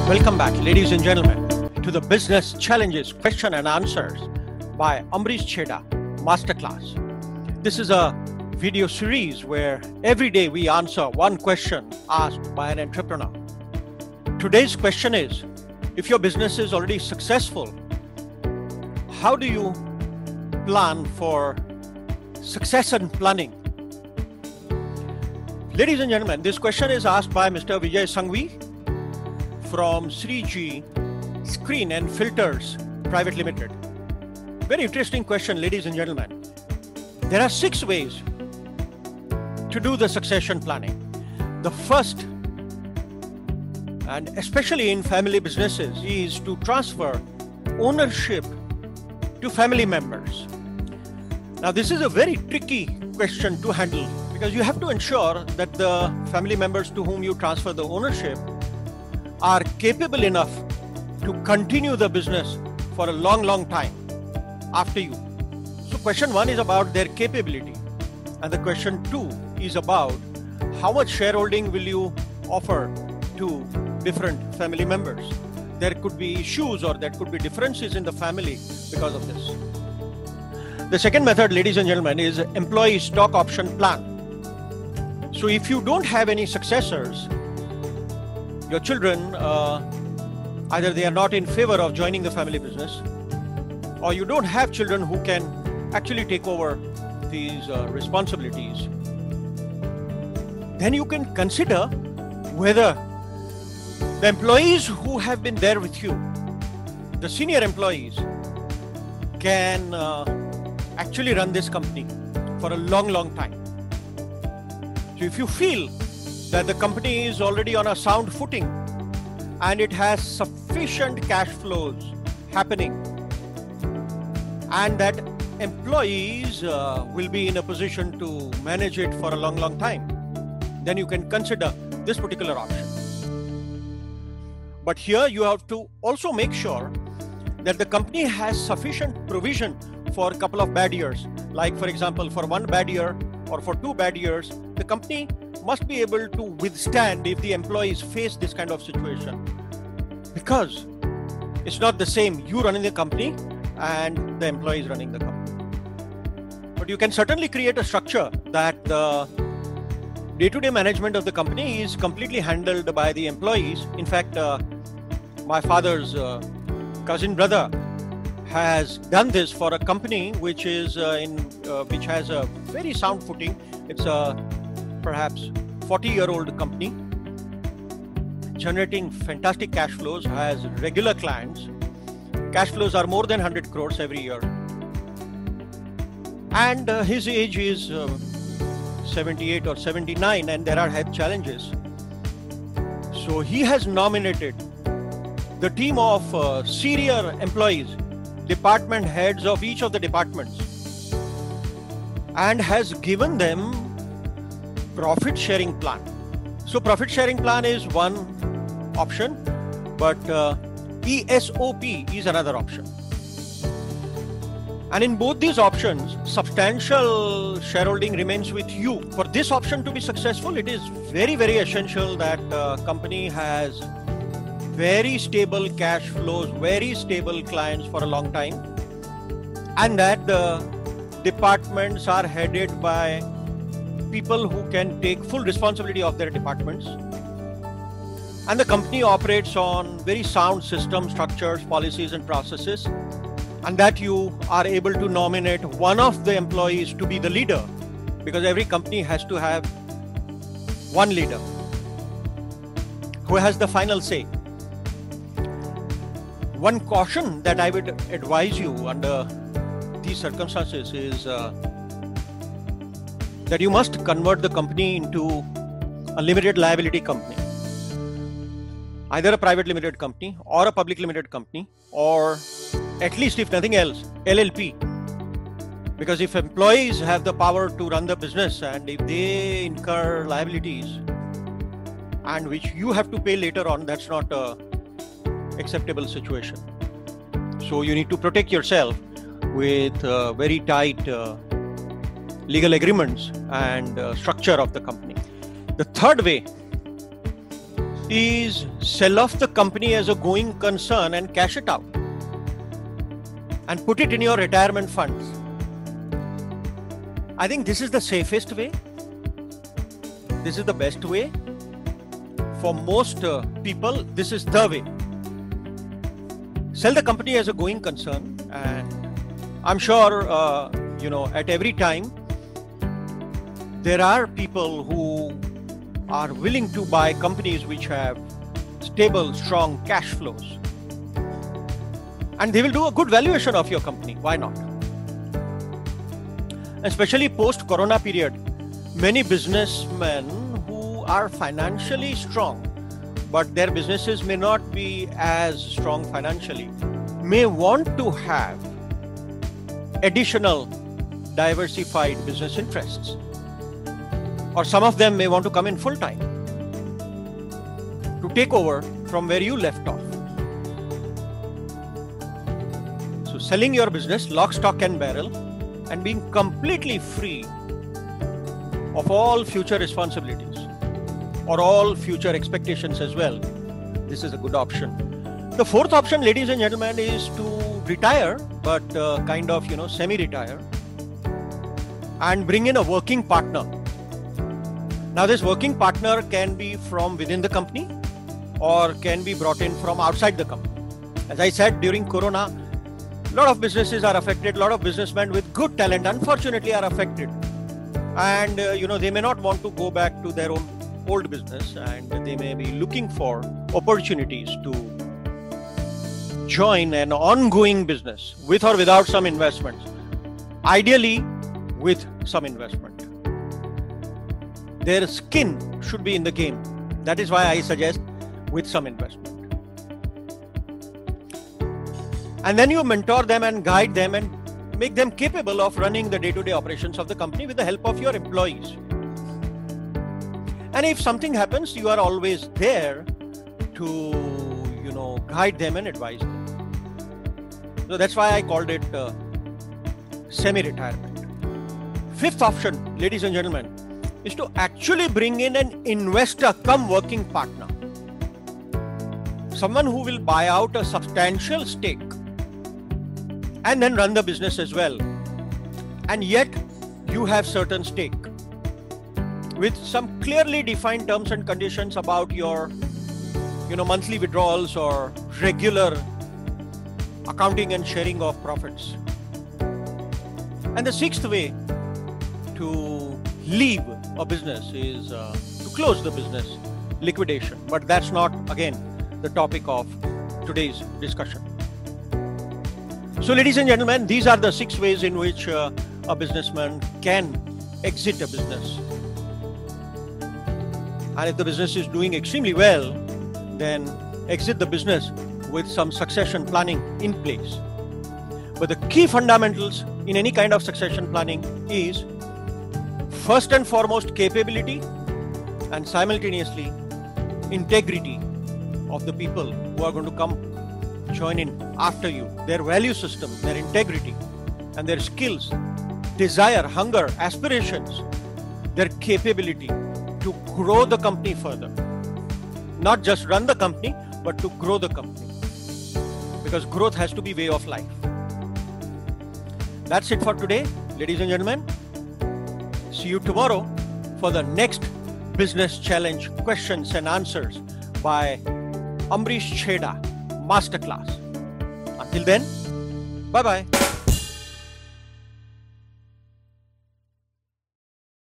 Welcome back, ladies and gentlemen, to the Business Challenges Question and Answers by Ambrish Chheda Masterclass. This is a video series where every day we answer one question asked by an entrepreneur. Today's question is, if your business is already successful, how do you plan for succession planning? Ladies and gentlemen, this question is asked by Mr. Vijay Sanghvi from Sri G Screen and Filters Private Limited. Very interesting question, ladies and gentlemen. There are 6 ways to do the succession planning. The first, and especially in family businesses, is to transfer ownership to family members. Now, this is a very tricky question to handle because you have to ensure that the family members to whom you transfer the ownership are capable enough to continue the business for a long time after you. So question 1 is about their capability, and the question 2 is about how much shareholding will you offer to different family members. There could be issues or there could be differences in the family because of this. The second method, ladies and gentlemen, is employee stock option plan. So if you don't have any successors, your children, either they are not in favor of joining the family business, or you don't have children who can actually take over these responsibilities, then you can consider whether the employees who have been there with you, the senior employees, can actually run this company for a long time. So if you feel that the company is already on a sound footing and it has sufficient cash flows happening, and that employees will be in a position to manage it for a long time, then you can consider this particular option. But here you have to also make sure that the company has sufficient provision for a couple of bad years. Like, for example, for 1 bad year or for 2 bad years, the company must be able to withstand if the employees face this kind of situation, because it's not the same you running the company and the employees running the company. But you can certainly create a structure that the day-to-day management of the company is completely handled by the employees. In fact, my father's cousin brother has done this for a company which is which has a very sound footing. It's a perhaps 40-year-old company generating fantastic cash flows, has regular clients. Cash flows are more than 100 crores every year. And his age is 78 or 79, and there are health challenges. So he has nominated the team of senior employees, department heads of each of the departments, and has given them profit sharing plan. So profit sharing plan is one option, but ESOP is another option. And in both these options, substantial shareholding remains with you. For this option to be successful, it is very essential that the company has very stable cash flows, very stable clients for a long time, and that the departments are headed by people who can take full responsibility of their departments, and the company operates on very sound system structures, policies and processes, and that you are able to nominate one of the employees to be the leader, because every company has to have one leader who has the final say. One caution that I would advise you under these circumstances is that you must convert the company into a limited liability company, either a private limited company or a public limited company, or at least, if nothing else, LLP. Because if employees have the power to run the business, and if they incur liabilities and which you have to pay later on, that's not a acceptable situation. So you need to protect yourself with very tight legal agreements and structure of the company. The third way is sell off the company as a going concern and cash it out and put it in your retirement funds. I think this is the safest way. This is the best way. For most people, this is the way. Sell the company as a going concern, and I'm sure, at every time, there are people who are willing to buy companies which have stable, strong cash flows. And they will do a good valuation of your company. Why not? Especially post-corona period, many businessmen who are financially strong, but their businesses may not be as strong financially, may want to have additional diversified business interests. Or some of them may want to come in full time to take over from where you left off. So selling your business lock, stock and barrel and being completely free of all future responsibilities or all future expectations as well, this is a good option. The fourth option, ladies and gentlemen, is to retire, but semi-retire, and bring in a working partner. Now, this working partner can be from within the company or can be brought in from outside the company. As I said, during Corona, a lot of businesses are affected. A lot of businessmen with good talent, unfortunately, are affected. And, they may not want to go back to their own old business, and they may be looking for opportunities to join an ongoing business with or without some investments, ideally with some investment. Their skin should be in the game. That is why I suggest with some investment. And then you mentor them and guide them and make them capable of running the day-to-day operations of the company with the help of your employees. And if something happens, you are always there to, guide them and advise them. So that's why I called it semi-retirement. Fifth option, ladies and gentlemen, is to actually bring in an investor come working partner. Someone who will buy out a substantial stake and then run the business as well. And yet you have certain stake with some clearly defined terms and conditions about your, monthly withdrawals or regular accounting and sharing of profits. And the sixth way to leave a business is to close the business, liquidation. But that's not, again, the topic of today's discussion. So, ladies and gentlemen, these are the 6 ways in which a businessman can exit a business. And if the business is doing extremely well, then exit the business with some succession planning in place. But the key fundamentals in any kind of succession planning is first and foremost capability and simultaneously integrity of the people who are going to come join in after you, their value system, their integrity and their skills, desire, hunger, aspirations, their capability to grow the company further. Not just run the company, but to grow the company. Because growth has to be way of life. That's it for today, ladies and gentlemen. See you tomorrow for the next Business Challenge questions and answers by Ambrish Chheda Masterclass. Until then, bye-bye.